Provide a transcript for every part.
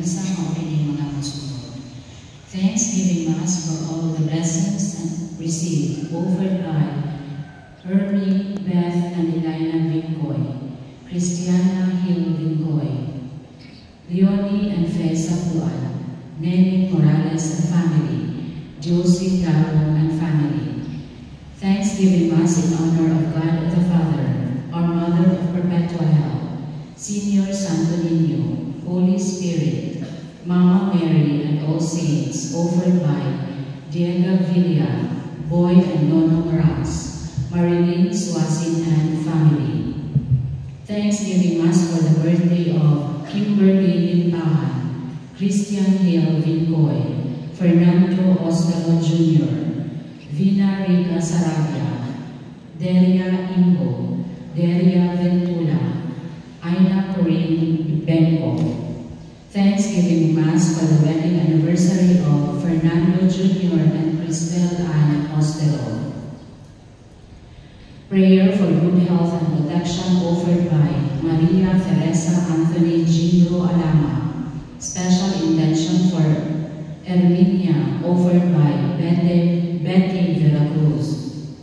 misa maopining mga masunod. Thanksgiving Mass for all the blessings received offered by Ernie, Beth, and Elina Vincoy, Christiana Hill Vincoy, Leonie and Fe Sapuan, Nenny Morales and family, Josie Darrow and family. Thanksgiving Mass in honor of God the Father, our Mother of Perpetual Health, Senior Santo Niño, Holy Spirit, Mama Mary, and all saints, offered by Diego Villa, Boy and Nono Ras, Marilyn Suasin and family. Thanksgiving Mass for the birthday of Kimberly Limpahan, Christian Hill Vincoy, Fernando Ostelo Jr., Vina Rica Sarabia, Delia Imbo, Delia Ventula, Aina Corinne Benko. Thanksgiving Mass for the wedding anniversary of Fernando Jr. and Cristel Ann Ostelo. Prayer for good health and protection offered by Maria Teresa Anthony Jindro Alama. Special intention for Erminia offered by Betty Veracruz.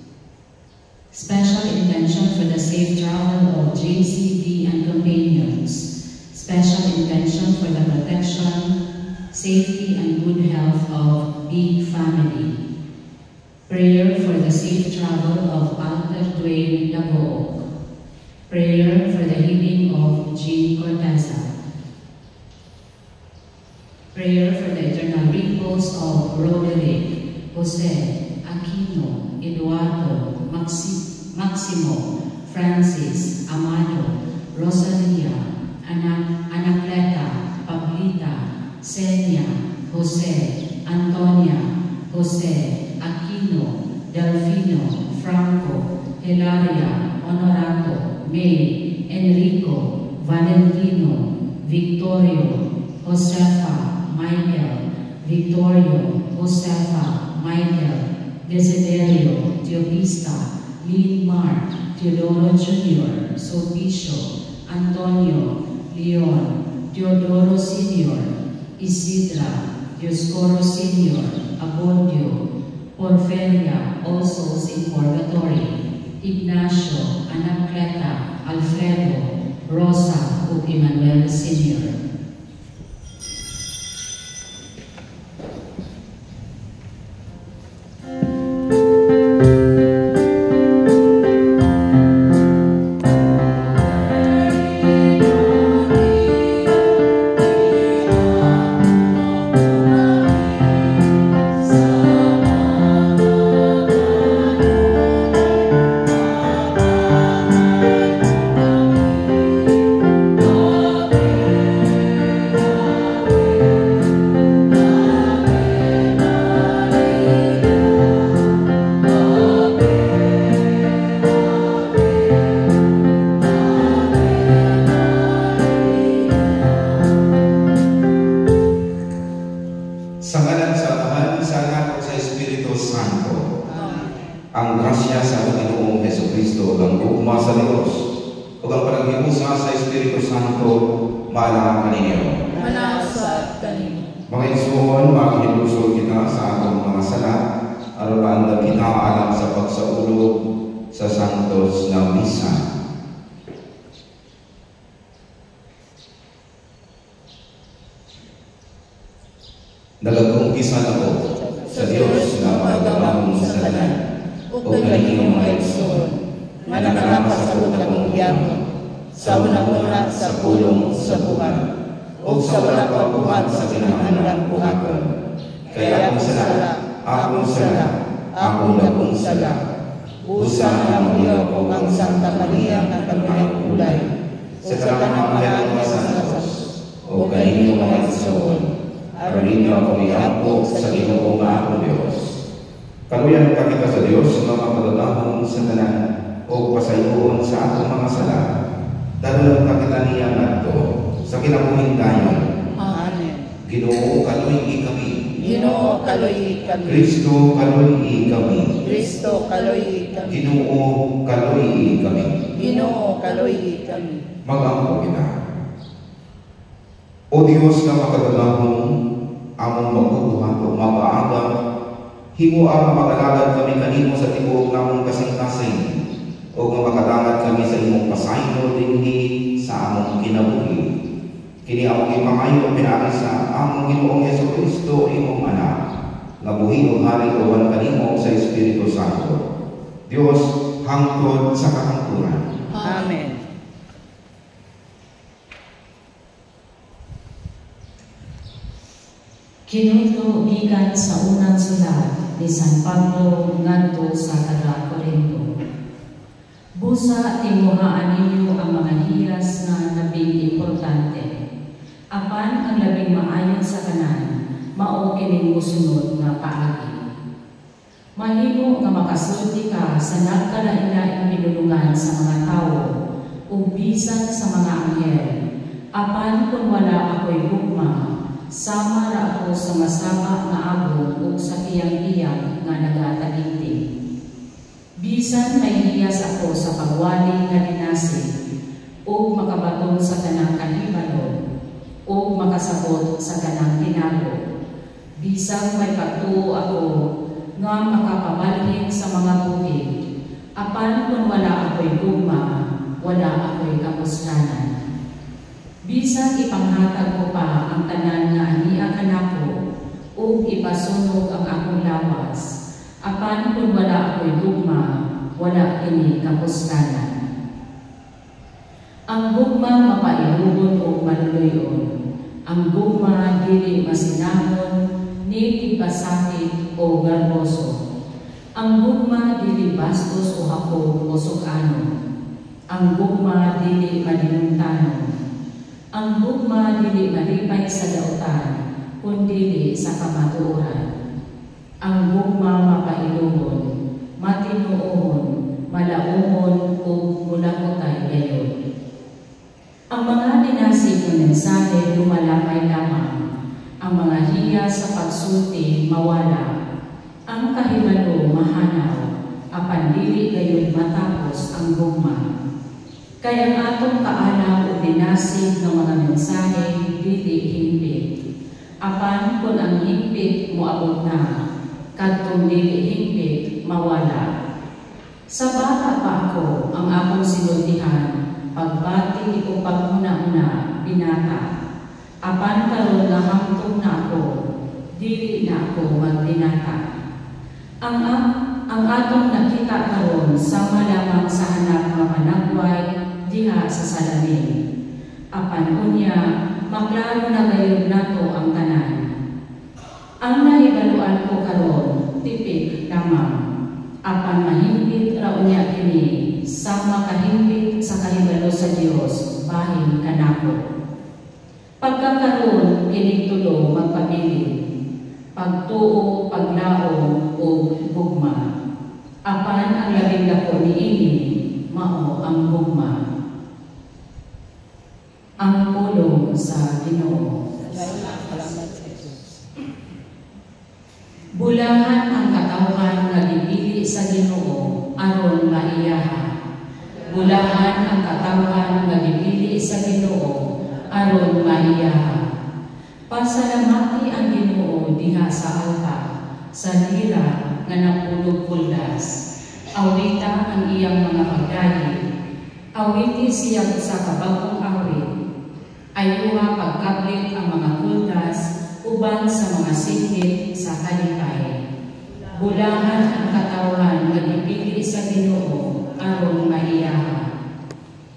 Special intention for the safe travel of JCD and companions. Special intention for the protection, safety, and good health of Big family. Prayer for the safe travel of Alter Dwayne Dagook. Prayer for the healing of Jean Corteza. Prayer for the eternal repose of Roderick, Jose, Aquino, Eduardo, Maximo, Francis, Amado, Rosalia, Anacleta, Pablita, Senia, Jose, Antonia, Jose, Aquino, Delfino, Franco, Hilaria, Honorato, May, Enrico, Valentino, Victorio, Josefa, Michael, Victorio, Josefa, Michael, Desiderio, Teopista, Lynn Mart, Teodoro Jr., Sulpicio, Antonio, Leon, Teodoro Sr., Isidra, Dioscoro Sr., Abondio, Porferia, all souls in purgatory, Ignacio, Anacleta, Alfredo, Rosa, ug Emmanuel Sr. Nagag-umpisa na po sa Diyos na magagamang sa tanan o kaniyong mga igsoon na nakarapas sa unang yaman sa unang-una sa pulong sa buwan o sa wala pa buwan sa kinahanglan buhaton. Kaya akong sala, akong labong sala. Usa ang iyo o ang Santa Maria na kanyang kulay sa kanang mga sa Diyos o kaniyong mga igsoon. Aron niyo ako iampo sa Ginoo nga akong Diyos. Kaluyan ka kita sa Diyos nga mapagagahon sa tanan o pasayuon sa atong mga sala. Dalulan ka kita niya ngadto sa kinabuhing dayon. Amen. Ginoo kaluy kami. Ginoo kaluy kami. Kristo kaluy kami. Kristo kaluy kami. Ginoo kaluy kami. Ginoo kaluy kami. Mag-ampo kita. O Dios nga makagagahong among magbubuhat o mapaagam, himo ang magalagad kami kanimo sa tibuok namong kasing-kasing, o nga makadangat kami sa imong pasaylo dinhi sa among kinabuhi. Kini among ipangayo pinaagi sa among Ginoong Jesucristo imong anak, nga buhi ug hari uban kanimo sa Espiritu Santo, Dios hangtod sa kahangturan. Amen. Kinuto gikan sa unang sulat ni San Pablo ngadto sa taga Corinto. Busa timuhaan ninyo ang mga hiyas nga labing importante. Apan ang labing maayon sa kanan, mao kining mosunod nga paagi. Mahimo nga makasulti ka sa nagkalain-laing pinulungan sa mga tawo ug bisan sa mga anghel. Apan kung wala ako'y gugma, sama ra ako sa masama nga abong ug sa kiyang-iyang nga nagataginting. Bisan may hiyas ako sa pagwali nga dinasig ug makabaton sa tanang kahibalon ug makasabot sa tanang tinago. Bisan may pagtuo ako nga makapabalhin sa mga bukid. Apan kung wala ako'y gugma, wala ako'y kapuslanan. Bisan ipanghatag ko pa ang tanan nga ania kanako ug ipasunog ang akong lawas. Apan kung wala ako'y gugma, wala kini kapuslanan. Ang gugma mapailugon o maluluyon. Ang gugma dili masinahon, ni ipasakit o garboso. Ang gugma dili bastos o hapog o sukano. Ang gugma dili madinungtanon. Ang gugma dili malipay sa dautan, kundi sa kamatuoran. Ang gugma mapailugon, matinuohon, malaumon o mulakotay gayon. Ang mga dinasig ng mensahe lumalamay lamang, ang mga hiya sa pagsulti mawala, ang kahibalo mahanaw, apan dili gayon matapos ang gugma. Kaya ang atong kaalaw o dinasig ng mga mensahe dili himpit. Apan kung ang himpit moabot na, kadtong dili himpit mawala. Sa bata pa ako ang akong sinultihan, pagbati ko pagmuna-una binata. Apan karon nga hangtong na ako, dili na ako magbinata. Ang atong nakita karon sama lamang sa hanap nga managway diha sa salamin. Apan unya, maklaro na gayon nato ang tanan. Ang nahibaluan ko karon, tipik lamang. Apan mahimpit ra unya kini, sama kahimpit sa kahibalo sa Dios, bahin kanako. Pagkakaroon kini tulo magpabilin, pagtuo, paglao o gugma. Apan ang labing dako niini, mao ang gugma. Ang pulong sa Ginoo. Salamat sa Diyos. Bulahan ang katawhan nga gipili sa Ginoo aron maiyaha. Bulahan ang katawhan nga gipili sa Ginoo aron maiyaha. Pasalamati ang Ginoo diha sa alta, sa lira nga napulog puldas. Awita ang iyang mga pagdali. Awiti siya sa kabagong awit. Ayuha pagkablit ang mga kuldas uban sa mga singgit sa kalipay. Bulahan ang katawhan nga gipili sa Ginoo aron maiyaha.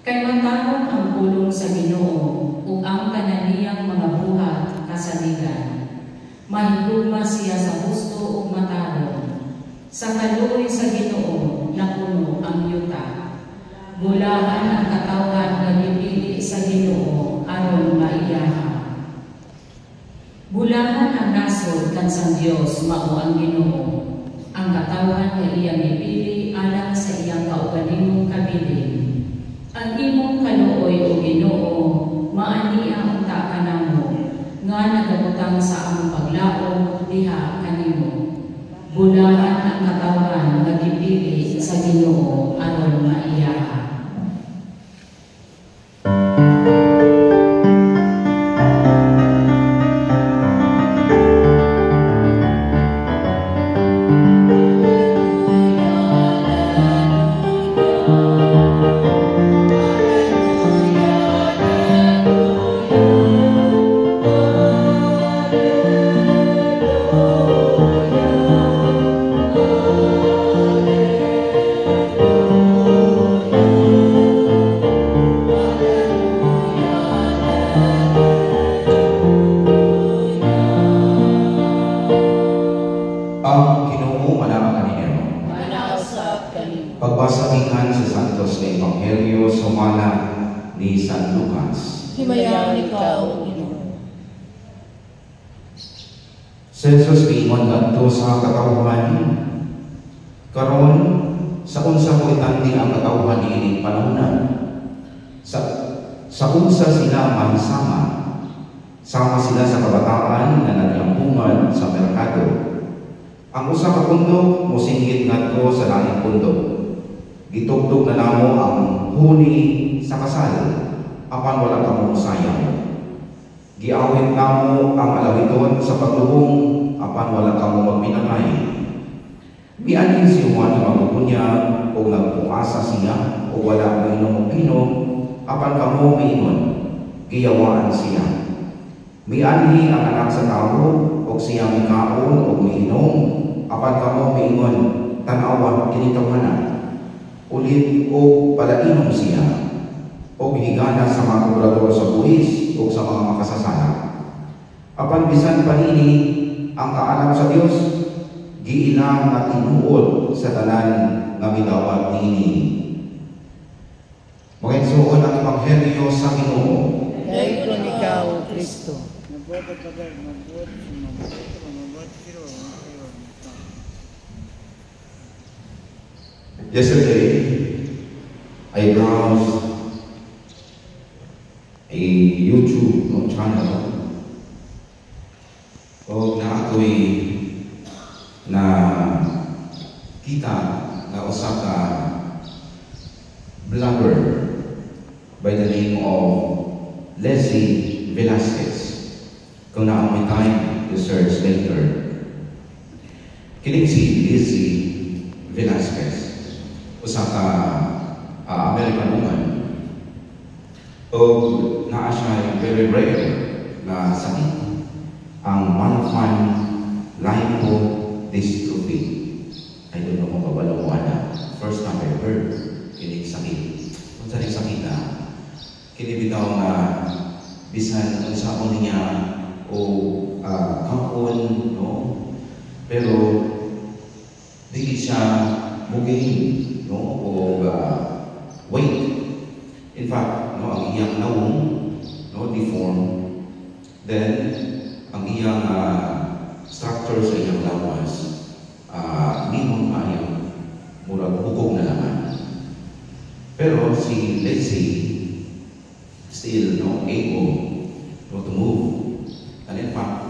Kay matawag ang pulong sa Ginoo ug ang kananiyang mga buhat kasaligan. Mahigugma siya sa husto ug matarong. Sa kaluoy sa Ginoo napuno ang yuta. Bulahan ang katawhan nga gipili sa Ginoo aron maiyaha. Bulahan ang nasod kan sa Dios mao ang Ginoo. Ang katawhan nga iyang ipili alang sa iyang kaugalingong kabilin. Ang imong kaluoy o Ginoo maaniya unta kanamo nga nagabutang sa among paglaom diha kanimo. Bulahan ang katawhan nga gipili sa Ginoo aron maiyaha. Jesus miingon ngadto sa katawhan, karon sa unsa ko itandi ang katawhan niining panahon. Sa unsa sila mahisama, sama sila sa kabataan na naglampungan sa merkado. Ang usa ka pundok mosinggit ngadto sa laing pundok. Gitugtog na namo ang huni sa kasal, apan wala kamo sayang. Giawit namo ang alawiton sa paglubong, apan wala kamo magminamay. Mianin si Juan na magpupunya o nagpuasa siya o wala mainom o pinom, apan kamo miingon, giyawaan siya. Mianhi ang anak sa tao o siya mikaon o miinom, apan kamo miingon, tanawan kinitawhana. Ulit o palainom siya o higana sa mga kobrador sa buwis o sa mga makasasala. Apan bisan panini ang kaalam sa Dios, giilang at tinuod sa tanan nga midawat niini. Magigsuon ang Ebanghelyo sa Ginoo. Dahil ko ikaw, Kristo. Yesterday, I browsed a YouTube channel o na ako'y na kita na usa ka blogger by the name of Leslie Velasquez. Kung naamay time to search later, kining si Leslie Velasquez, usa ka American woman, o naa siya very rare na sakit, ang Marfan lipodystrophy. I don't know kung kabalawan na. First time I heard kining sakit. Kung saan yung sakit na, kinibitaw nga bisan ang saon niya o kapon, no? Pero di siya mugihin, no? O weight. In fact, no, ang iyang nawong, no, deform. Then ang iyang structure sa iyang lawas, limon ayang murag hukog na naman. Pero si Leslie still, no, able, no, to move. And in fact,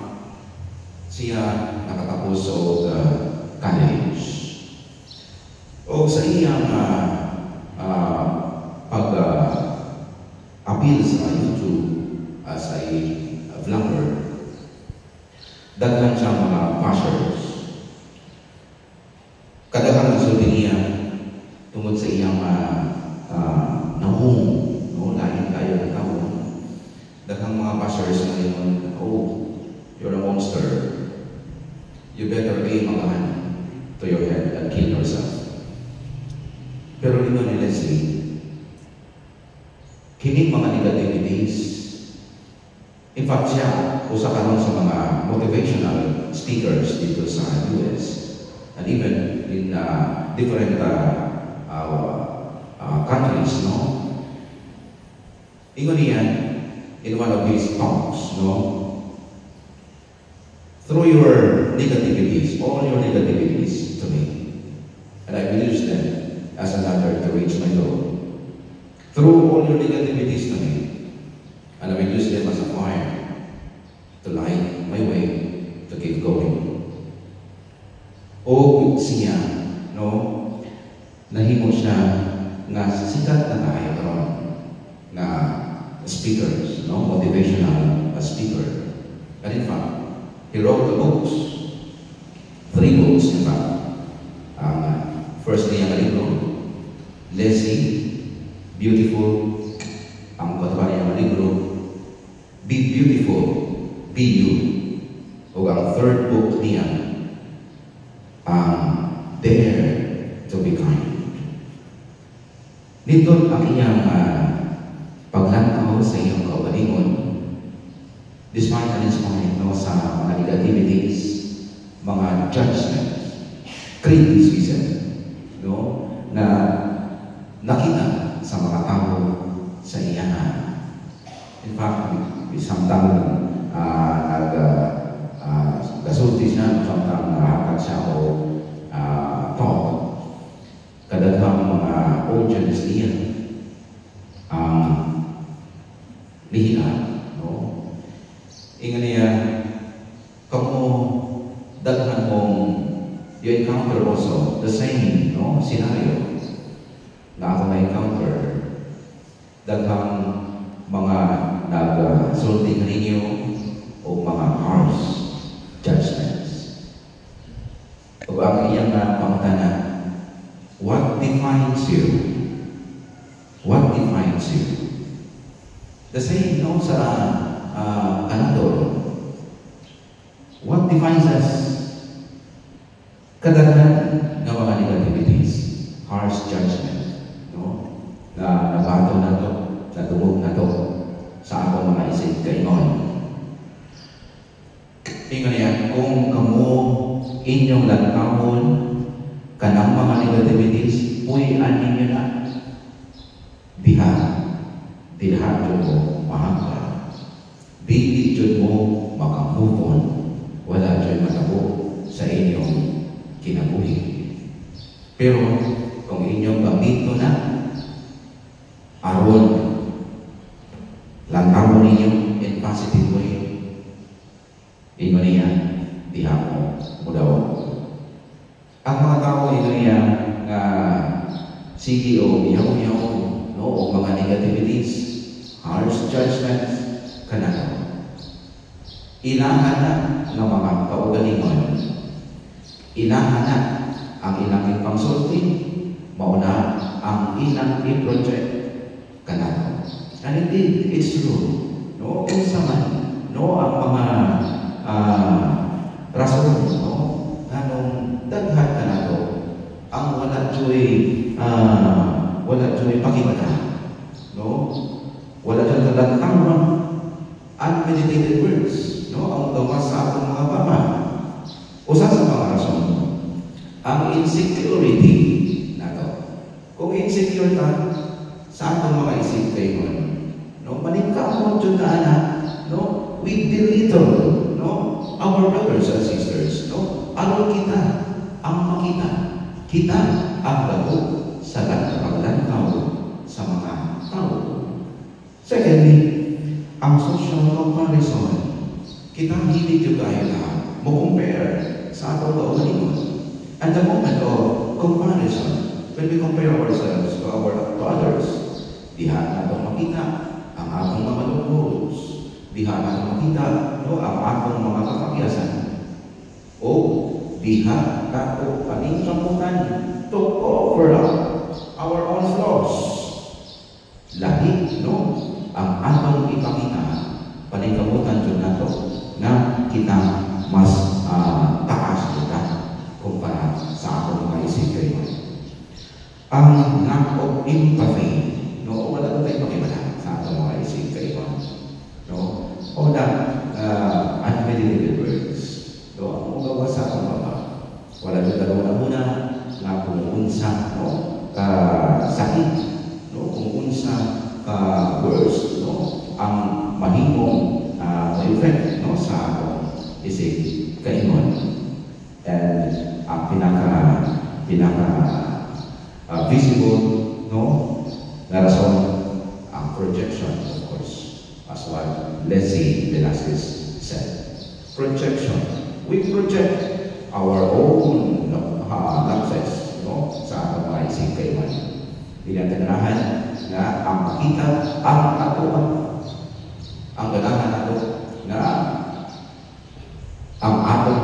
siya nakatapos sa college. O sa iyang pag-appeal sa YouTube as a vlogger, daghan siya mga bashers. Kadaghan ang sulti niya tungod sa iyang nahong, no, lain kayo ng tao. Daghang mga bashers ngayon, oh, you're a monster. You better aim a gun to your head and kill yourself. Pero ito ni Leslie, kining mga negativities, in fact siya, usa karon sa mga motivational speakers dito sa US and even in different countries, no? Ingon niyan in one of his talks, no? Through your negativities, all your negativities to me, and I will use them as an ladder to reach my goal. Through all your negativities to me, and I will use them as a fire to light my way to keep going. O siya, no, nahimo siya nga sikat na kaayo karon nga speakers, no, motivational speaker. And in fact, he wrote the books, 3 books in fact. First niya nga libro, Leslie, Beautiful. Ang patuwa niya nga libro, Be Beautiful, Be You. O ang third book niya, Dare to Be Kind. Nito ang iyang paglantaw sa iyang kaugalingon, despite and in spite, no, sa mga negativities, mga judgments, criticism, no, na nakita sa mga tao sa iya. In fact, samtang nagkasulti audience niya ang lihian, no? Ingan niya, kamo daghan mong you encounter also the same, no, scenario na ako na-encounter. Daghang mga nag-sulti ninyo o mga harsh judgments. O ang iyang pangutanan, what defines you? What defines you? The same, no, sa kanador. What defines us? Kadaghan ng mga negativities, harsh judgment, no? Na nabato na to, natungog na to sa akong mga isip kaingon. Tingnan niya, kung kamo inyong lantawon kanang mga negativities, puy-an ninyo na. Diha dyan mo mahangka. Dili dyan mo makamupon. Wala dyan matabo sa inyong kinabuhi. Pero kung inyong gamito na, aron lantawon ninyo in positive way, ingon niya, diha mo mudaw. Ang mga tao niya nga CEO, ihaw-ihaw, no, o mga negativities, harsh judgments, kanano. Inahana ng mga kaugalingon. Inahana ang ilang ipangsulti, mauna ang ilang i-project, kanano. And indeed, it's true. No, kung saman, no, ang mga rason, no, anong daghan ka na to, ang wala joy pakita, no, wala joy talatang unmeditated words, no, ang gawas sa atong mga bama. Usa sa mga rason, ang insecurity na to. Kung insecure ka sa atong mga isip kayo, no, maningka mo dyan na anak, no, we belittle, no, our brothers and sisters, no, ano kita ang makita, kita ang lago sa paglantaw sa mga tao. Secondly, ang social comparison, kita hindi juga na mo-compare sa atong kaugalingon. At the moment of comparison, when we compare ourselves to others, diha natong makita ang atong mga lugos, diha natong makita, no, ang atong mga kakabyasan, o diha nato kaning kamutan to cover up our own flaws. Lahi, no, ang atong ipakita paningkamutan jud nato na kita mas taas kita kumpara sa atong mga isip kayo. Ang lack of empathy, no, wala na tayo makibala sa atong mga isip kayo, no, o na unmeditated words, no, ang magawa sa atong mga wala na tayo na muna na kung unsa, no, sakit, no, kung unsa words, no, ang mahimong effect, no, sa atong isip kaingon. And ang pinaka visible, no, na rason ang projection, of course, as what Leslie Velasquez said. Projection. We project our own lapses, no, sa atong mga isip kaingon. Pinaganahan na ang makita ang atuan, ang ganahan nato na ang atong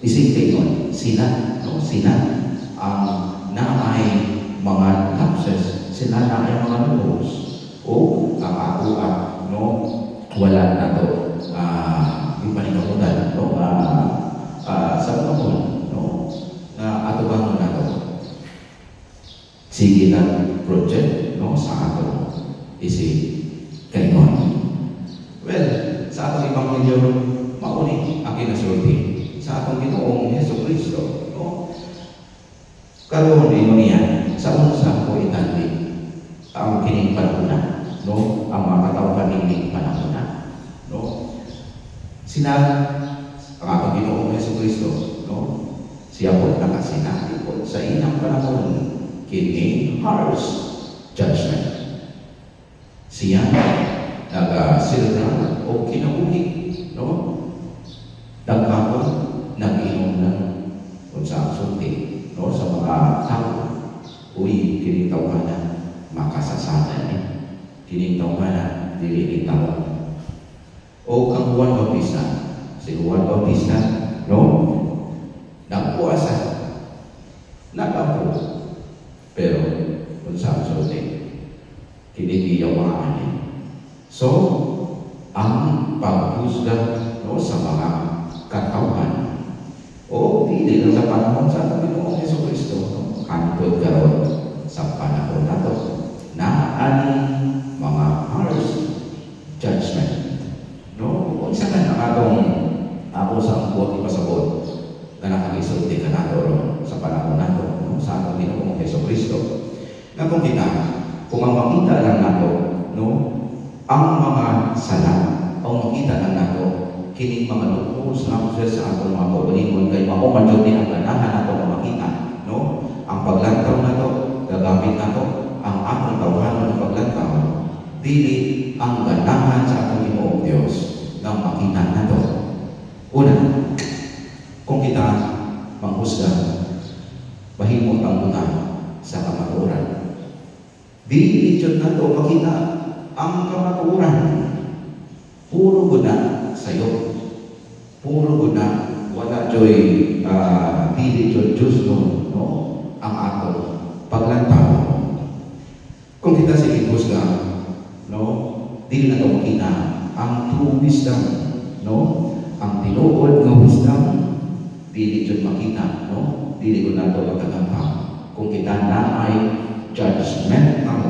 isip kaingon, sila, no, sila ang naay mga lapses, sila naay mga lubos, o ang atuan, no, wala nato ipanikamutan, no, sa panahon, no, na atuan nato. Sige na project, no, sa atong isip kaingon. Well, sa atong Ebanghelyo, mauni ang kinasulti sa atong Ginoong Jesucristo, no? Karon niya sa unsa ko itandi ang kining panahon, no, ang mga katawo kaning panahon, no. Sina ang atong Ginoong Jesucristo, no, siya po nakasinabi po sa inang panahon kini harsh judgment. Siya nag-silra o kinabuhi, no? Nagkapon, nag-inom ng unsang sulti, no? Sa mga tao, uy, kinitawhanan, makasasalan, kinitawhanan, dili itaw. O kang Juan Bautista, si Juan Bautista, no? Nagpuasa, nagapo, pero unsang sulti, kinitiyawaan niya. So, ang paghusga, no, sa mga katawhan o dili lang sa panahon sa Panginoong Jesucristo, no, hantod karon sa panahon nato na ani mga harsh judgment, no? Kung sa ang atong ako sa buot ipasabot na nakagisulti ka nato sa panahon nato, no, sa atong Panginoong Jesucristo, na kung kung ang makita lang nato, no, ang mga sala, ang makita lang nato, kining mga lupos na sa atong mga kaugalingon kay makumadyo din ang ganahan nato na makita, no? Ang paglantaw nato, gagamit nato ang atong tawhanon ng paglantaw, dili ang ganahan sa atong Ginoong Dios na makita nato. Una, kung kita manghusga, mahimong ang una sa kamatuoran. Dili jud nato makita ang kamatuoran. Puro guna sayo, puro guna, wala joy dili joy Diyos no, ang ato paglantaw. Kung kita sa ihusga, no, dili na ito makita ang true wisdom, no, ang tinuod ng wisdom, dili joy makita, no, dili ko na ito magtagantaw. Kung kita na ay judgmental,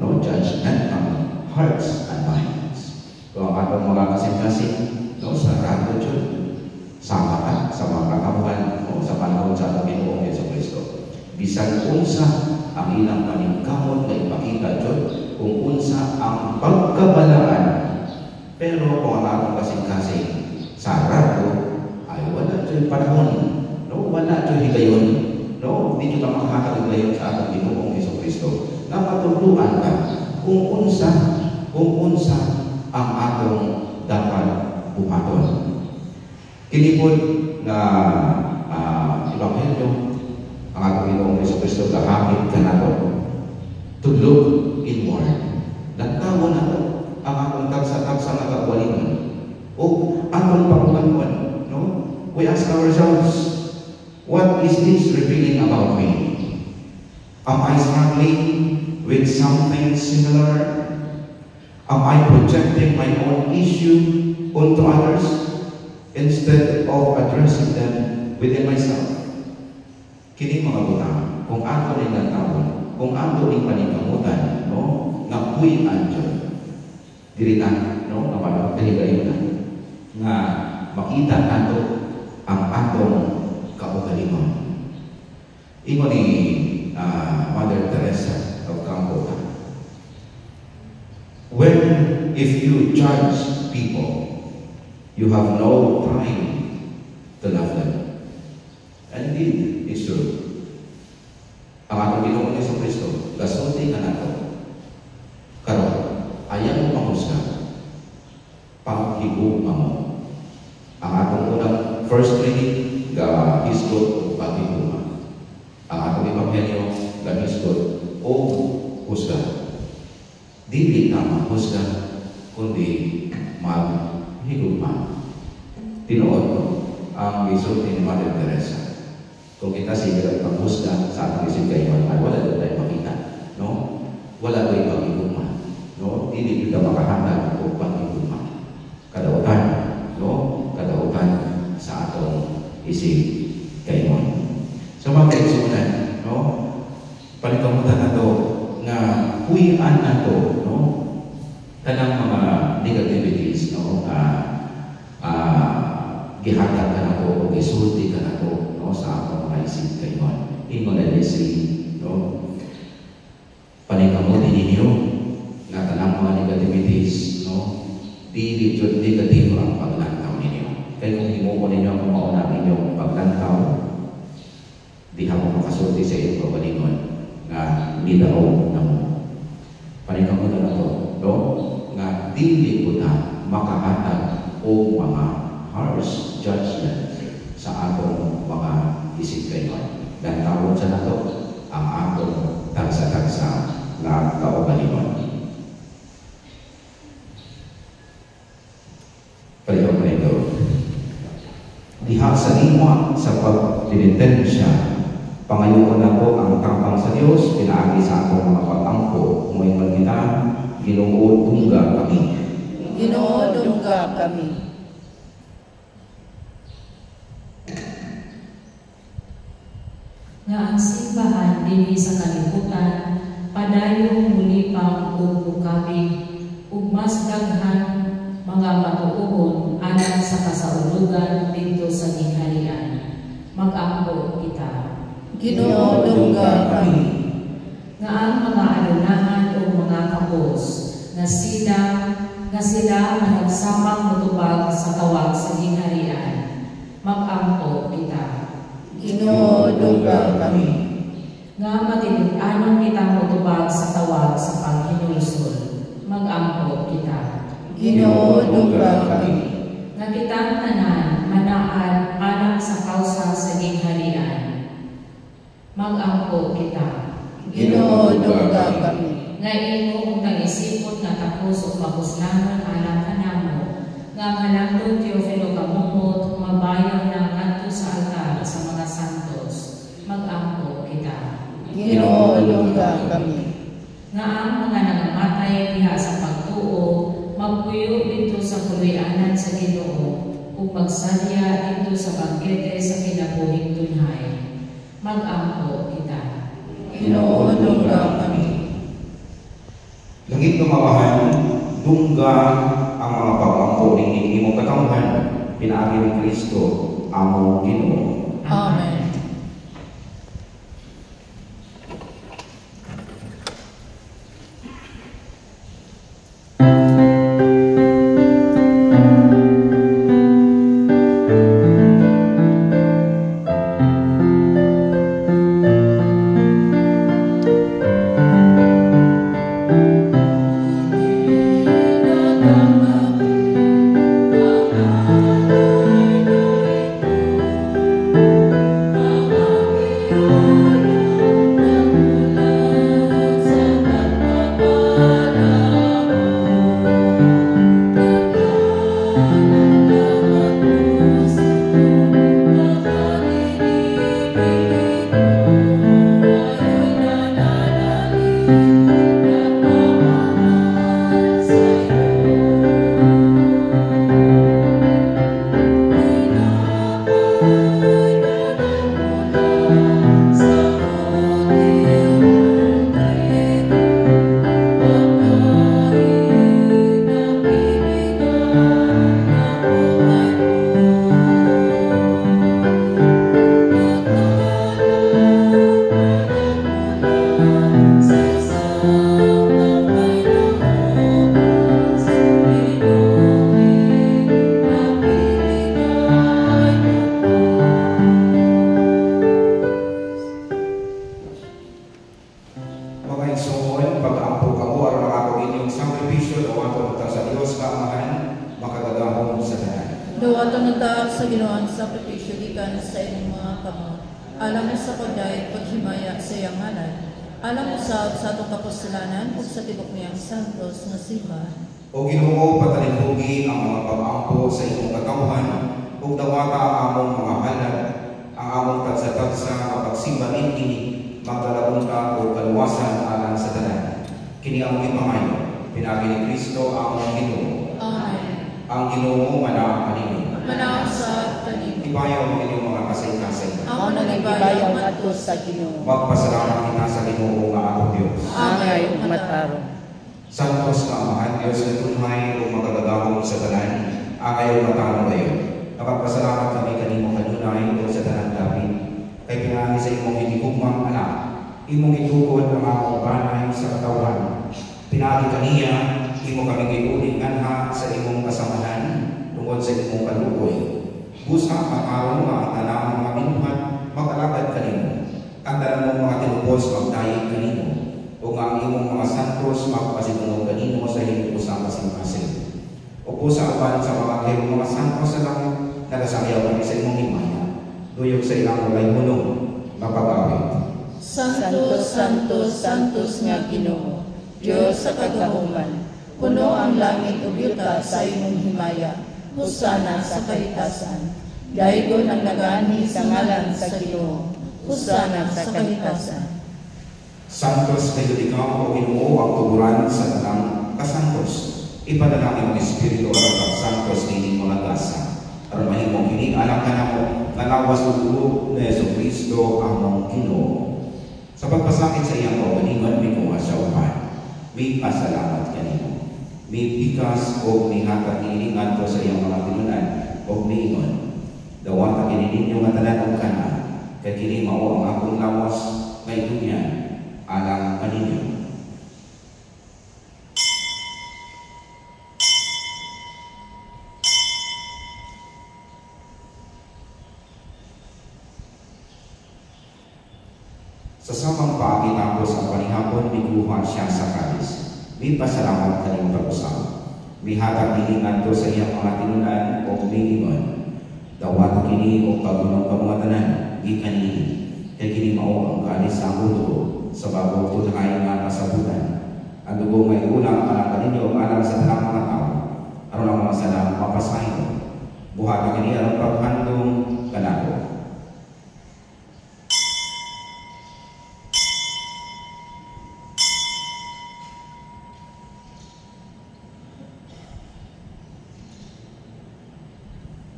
no, judgmental hearts and minds. So, ang atong mga kasing-kasing, no, sa rato dyan, sama sa mga kakabuhan, no, sa panahon sa atong Ginoong Jesucristo. Bisan unsa ang ilang paningkamot na ipakita dyan, kung unsa ang pagkabalaan. Pero kung ang atong kasing-kasing sa rato, ay wala dyan panahon, no, wala dyan higayon, no, hindi ka makakaligayon sa atong Ginoong Jesucristo. Na matuluan ka kung unsa ang atong dapat buhaton. Kinipod na Ebanghelyo, ang atong Ginoong Jesucristo gahapit ka nato to look inward. Nagtawo nato ang atong tagsa-tagsa nga kagalingon o atong pagkulangon, no? We ask ourselves, what is this revealing about me? Am I struggling with something similar? Am I projecting my own issue onto others instead of addressing them within myself? Kini mga butang, kung ato rin nagtawon, kung ato rin paningkamutan, no, nga huy anjo, dili na, no, nga panagkahigayon nga makita nato ang atong kaugalingon. Ingon ni Mother Teresa of Calcutta, if you judge people, you have no time to love them. And indeed, it's true. Ang atong Ginoong Jesucristo, gasulti ka nato. Karon, ayaw mo panghusga, paghigugma mo. Ang atong unang first reading, hisgot o paghigugma. Ang atong Ebanghelyo, hisgot o husga. Dili tama husga, kundi maghigugma. Tinuod ko ang gisulti ni Mother Teresa. Kung kita siya paghusga sa atong isip kayo, ay wala na tayo makita, no? Wala tayo paghigugma, no? Dili kita makahanda o paghigugma. Kadautan, no? Kadautan sa atong isip kayo. So mga kaigsunan, no? Palikamutan na to nga huyan na to, no? Tanang mga negativities, no? Gihatag ka na to o gisulti ka na to, no? Sa atong mga isip kayo. Ingon na lesson, no? Panikamutin ninyo na tanang mga negativities, no? Dili jud negative ang paglantaw ninyo. Kaya kung himuko ninyo ang mauna ninyo paglantaw, di mo makasulti sa iyong kabalingon. nga nidaog na mo. Panikamo na ito, no? Nga dili ko na makahatag o mga harsh judgment sa atong mga isip kayo. Dan tawag sa nato ang atong tagsa-tagsa nga kaugalingon. Palihog na ito. Diha sa lima sa pagdilitensya, pangayuon na po ang tapang sa Diyos, pinaagi sa atong mga pag-angko, umayman kita, Ginoo tungga kami. Ginoo tungga kami. Nga ang simbahan dinhi sa kalibutan, padayong muli pang ugukabig, ug mas daghan mga matuuhon alang sa kasaulugan dito sa gingharian. Mag-angko kita. Ginoo tungga kami. Nga ang mga alunahan o mga kapos, na sila managsamang mutubag sa tawag sa gingharian. Mag-angko kita. Ginoo tungga kami. Nga matilig-anon kita mutubag sa tawag sa paghinulsol. Mag-angko kita. Ginoo tungga kami. Nga kitang tanan manaan alang sa kausa sa gingharian. Mag-angko kita. Ginoo tungga kami. Nga imo untang isipon nga tapos o mapuslanon alang kanamo. Nga malangdong Teofilo kamumot, mabayaw na ngadto sa altar sa mga santos. Mag-angko kita. Ginoo tungga kami. Nga ang mga nangamatay diha sa pagtuo, magpuyo dito sa puloy-anan sa Ginoo, ug magsalya dito sa bangkete sa kinabuhing tunhay. Mag-angko kita. Ginoo tungga kami. Langit tumawahan, dungga ang mga pag-angko ng imong katawhan, pinaagi ni Kristo, among Ginoo. Amen. O Ginoo, patalinghugi ang mga pag-angko sa imong katawhan, ug dawata ang among mga halad, ang among tagsa-tagsa nga pagsimba ninyo, magdalabon ka o kaluwasan alang sa tanan. Kini ang ipangayo, pinagi ni Kristo ang among Ginoo. Amen. Ang Ginoo manaang kanimo. Manaang sa tanim. Ibayaw ang inyong mga kasay-kasay. Ako nagibayaw ngadto sa Ginoo. Magpasalamat kita sa Ginoo nga atong Dios. Angay ug matarong. Santos na Amahan Diyos na tunay o magagagahong sa tanan, angay matalo kayo. Napagpasalamat kami kanimo kanunay o sa tanan David, kay pinagi sa imong hinigugmang anak, imong itukod ang among banay sa katawan. Pinagi kaniya, imo kami giuling anha sa imong kasamanan, tungkol sa imong kaluoy. Busa ang araw nga ang tanang mga binuhat, mag-alagad kanimo. Andalan mo mga tinupos magdayeg kanimo, o nga ang imong mga santos magpasidungog kanimo sa himong usang kasing-kasing. Upo sa apan sa mga kayong mga santos sa langit, nagasayaw kami sa imong himaya, duyog sa ilang walay hulong, mapagawit. Santos, Santos, Santos nga Ginoo, Diyos sa kagahuman, puno ang langit ug yuta sa imong himaya, husana sa kahitasan. Daygon ang nagaanhi sa ngalan sa Ginoo, husana sa kahitasan. Santos kayo ikaw o Ginoo ang tuguran sa tanang kasantos. Ipadalangin ang Espiritu at ang santos nining mga gasa. Aron mahimong kini alam ka na mo nalawas ng dugo na Jesucristo ang Ginoo. Sa pagpasakit sa iyang kaugalingon, may kuha sa upan. May pasalamat kanimo. May bikas o may hatag nilingan ko sa iyang mga tinunan o niingon. Dawat ang kinininyo nga tanan ka na, kay kini mao ang akong lawas may dunyan alang kaninyo. Sa samang paakitapos ang panihapon, biguha siya sa kalis. May pasalamat kanyang pag-usap. May hatag nilingan ko sa iyang mga tinunan o kumilingon. Dawat kini o pagunong kamungatanan, ikanini. Kaya kini mao ang kalis sa dugo sa bagong tunay nga kasabutan. Ang dugo may ulang alang kaninyo alang sa talang mga tao. Aron ang mga salang mapasahin. Buhat kini ang paghandong kanako.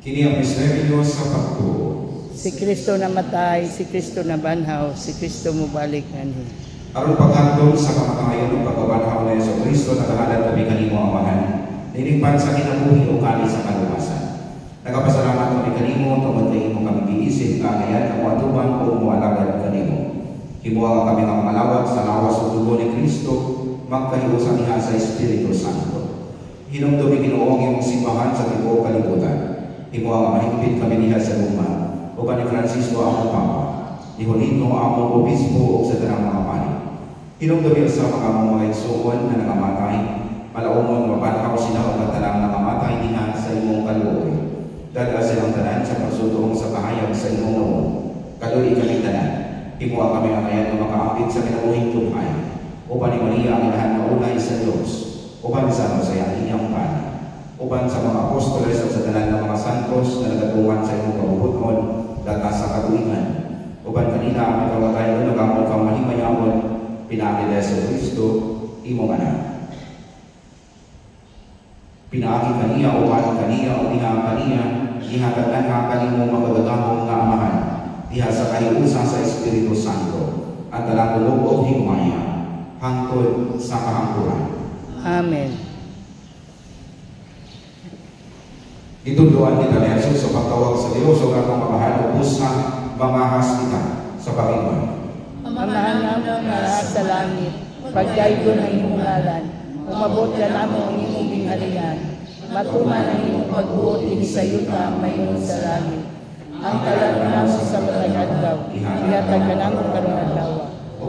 Kini ang misteryo sa pagtuo. Si Kristo namatay, si Kristo nabanhaw, si Kristo mubalik anhi. Aron paghandog sa kamatayon ng pagbabanhaw na Jesucristo nagahalad kami kanimo Amahan, nilingpan sa kinabuhi o kami sa kaluwasan. Nagapasalamat kami kanimo tungod kay imo kami giisip kagayan ang watuban o mualagad kanimo. Himuha kami ng malawat sa lawas o dugo ni Kristo, magkahiusan niya sa Espiritu Santo. Hinumdumi Ginoo ang imong simbahan sa tibuok kalibutan. Himuha nga mahigpit kami niya sa luma, o ni Francisco ang Papa, ni Julito ang Obispo o sa tanang mga pari. Hinumdumi sa mga igsuon na nangamatay, malaumon mabanhaw sila o tanang nangamatay niya sa imong kaluoy. Daga silang tanan sa pagsutong sa kahayag sa imong noon. Kaluoy kami tanan, himuha kami ang ayan na makaapit sa kinabuhing tunay, o ni Maria ang ilahan na ulay sa Diyos, o sa masayang inyang pari. Uban sa mga apostoles at sa tanan ng mga santos na nagatungan sa imong kabubuton data sa katuigan. Uban kanina ang may kawatayon na nagamol kang mahimayamon, pinakil Jesucristo, imong anak. Pinakil kaniya, uban kaniya, o tinang kaniya, ihatagan ka kanimo magagagamong na Amahan, diha sa kahiusa sa Espiritu Santo, at talang tulog o himaya, hangtod sa kahangkuran. Amen. Itunduan kita ni Jesus sa pagtawag sa Diyos o katong kamahal o pusa mamahas kita sa Panginoon. Amahan namin nga sa langit, pagdaygon ang imong ngalan, umabot ka namo ang imong bingharian, matuman ang imong pagbuot sa yuta mayon sa langit. Ang kalan namo sa mga adlaw, ihatag ka namo karon adlaw.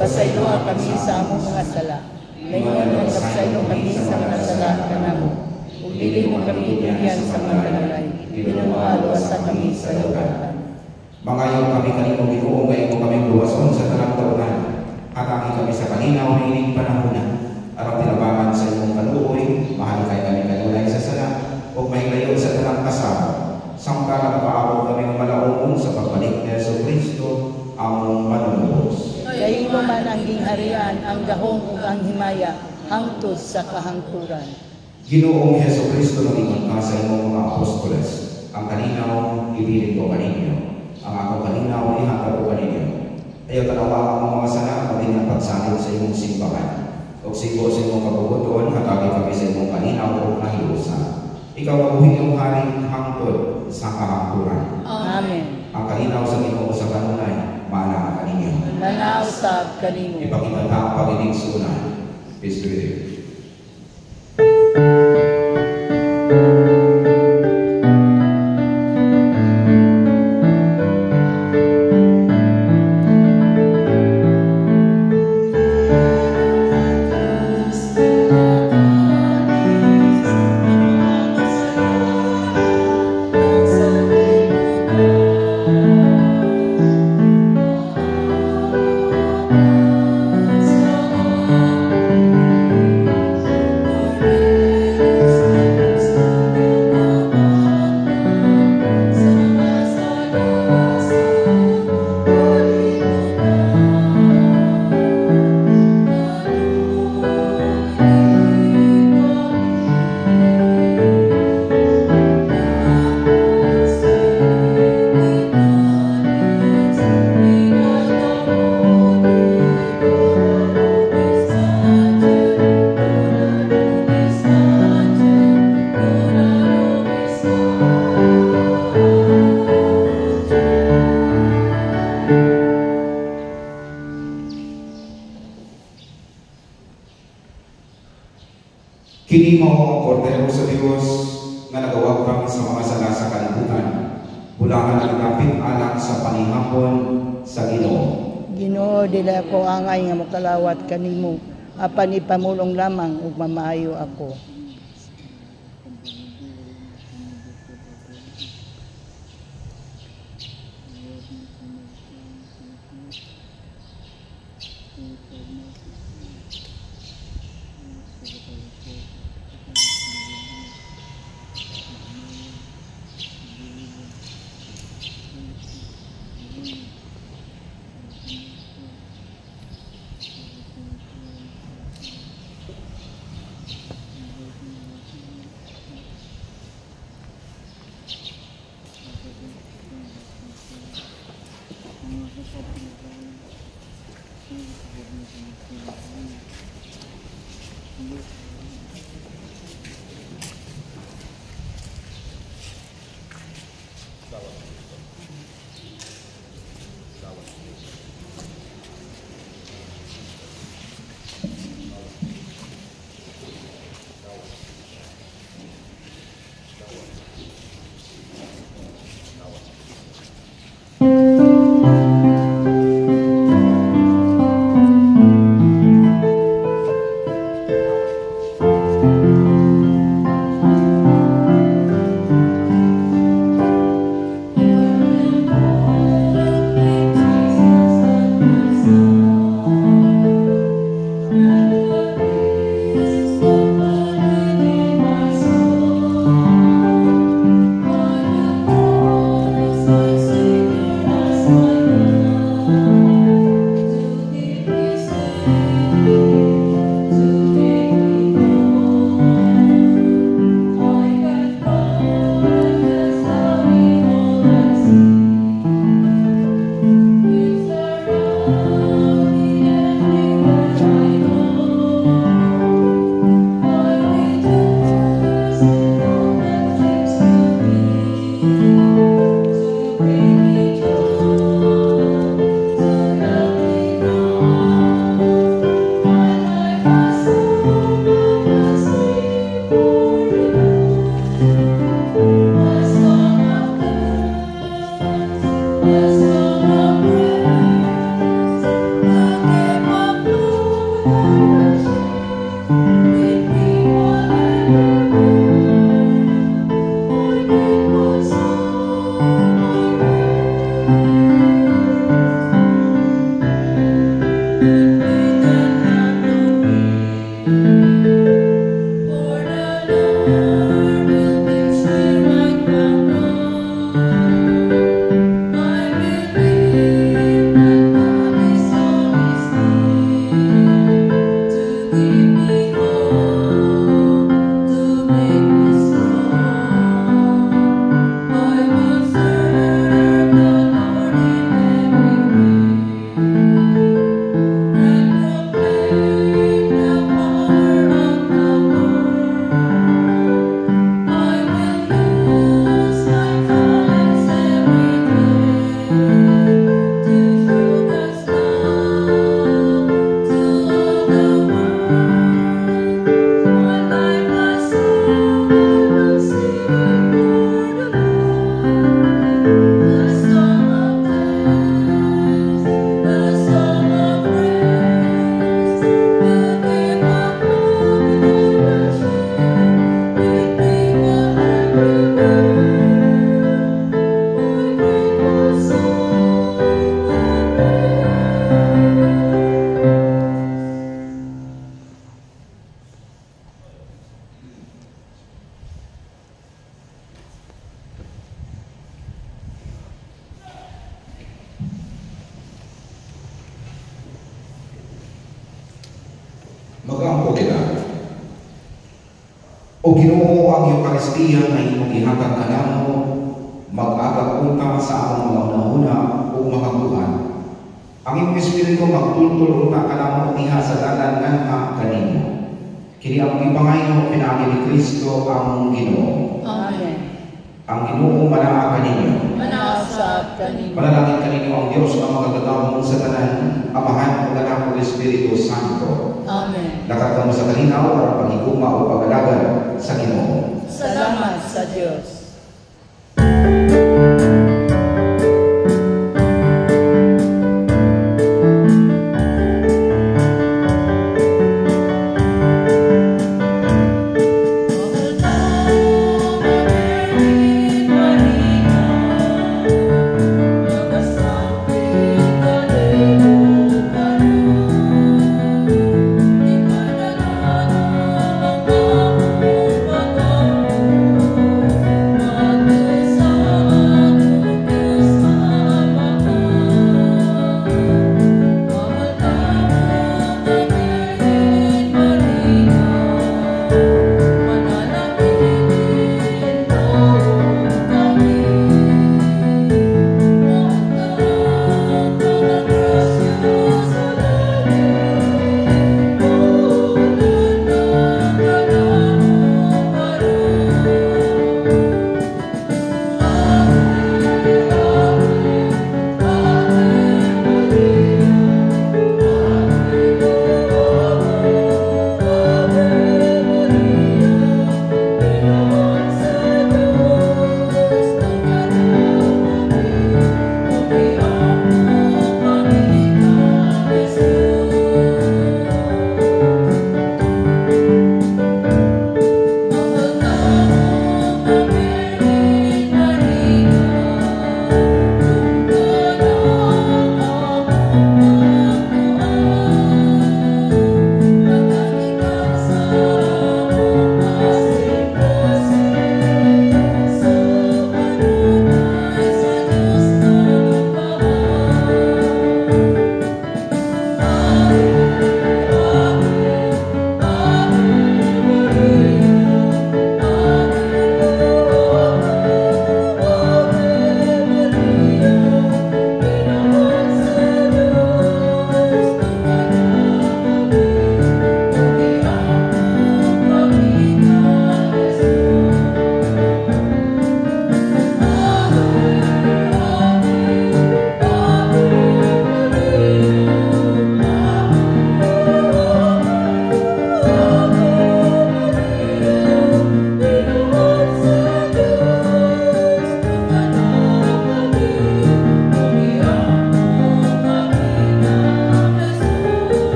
Pasayloa kami sa among mga sala, ngayon nga kapsaylo kami sa mga sala kanamo. Dili mo kami ibigyan sa mga kanalay, pinunualo sa kami sa lugatan. Mangayon kami kanimo Ginoo, ngayon kami luwason sa tanang taunan. Hatagi kami sa kalinaw ng ining panahon na. Arang tinabangan sa imong kaluoy, mahal kay kami kanulay sa sala, o mahilayo sa tanang kasama. Sangka na napaabot kami ng malaumon sa pagbalik ni Jesucristo, among manunubos. Kay mo man ang gingharian, ang gahong ug ang himaya, hangtod sa kahangturan. Ginoong Jesucristo namingon ka sa imong mga apostoles, ang kalinaw ibilig ko kaninyo, ang akong kalinaw ihatag ko kaninyo. Ayaw tanawa ang mga sala pati ng pagsalin sa imong simbahan. O sigo sa imong kabubuton, hatagi kami sa imong kalinaw o kahiusa. Ikaw mabuhi ang haring hangtod sa kahangturan. Amen. Ang kalinaw sa Ginoo sa kanunay, maana kaninyo. Nanausap kanimo. Ipakita ang paginig sa una. Peace be with you. Kini mao ang kordero sa Dios nga nagawag kami sa mga sala sa kalibutan. Bulangan ang dapit anak sa panihapon sa Ginoo. Ginoo, dili ako angay nga mokalawat kanimo, apan ipamulong lamang ug mamaayo ako. Magampo kita. O Ginoo, ang Eucharistia na imong gihatag kanamo, mag-agak unta sa among mga unahuna o makabuhan. Ang imong Espiritu magtultol unta kanamo diha sa dalan nga kanimo. Kini ang ipangayo pinaagi ni Kristo ang Ginoo. Amen. Ang Ginoo manaa kaninyo. Manaa sa salamat kanimo. Panalangin kanino ang Diyos na magagagamong sa tanan, Amahan, Anak, o Espiritu Santo. Amen. Lakat kamo sa kalinaw para paghigugma o pag-alaga sa Ginoo. Salamat sa Diyos.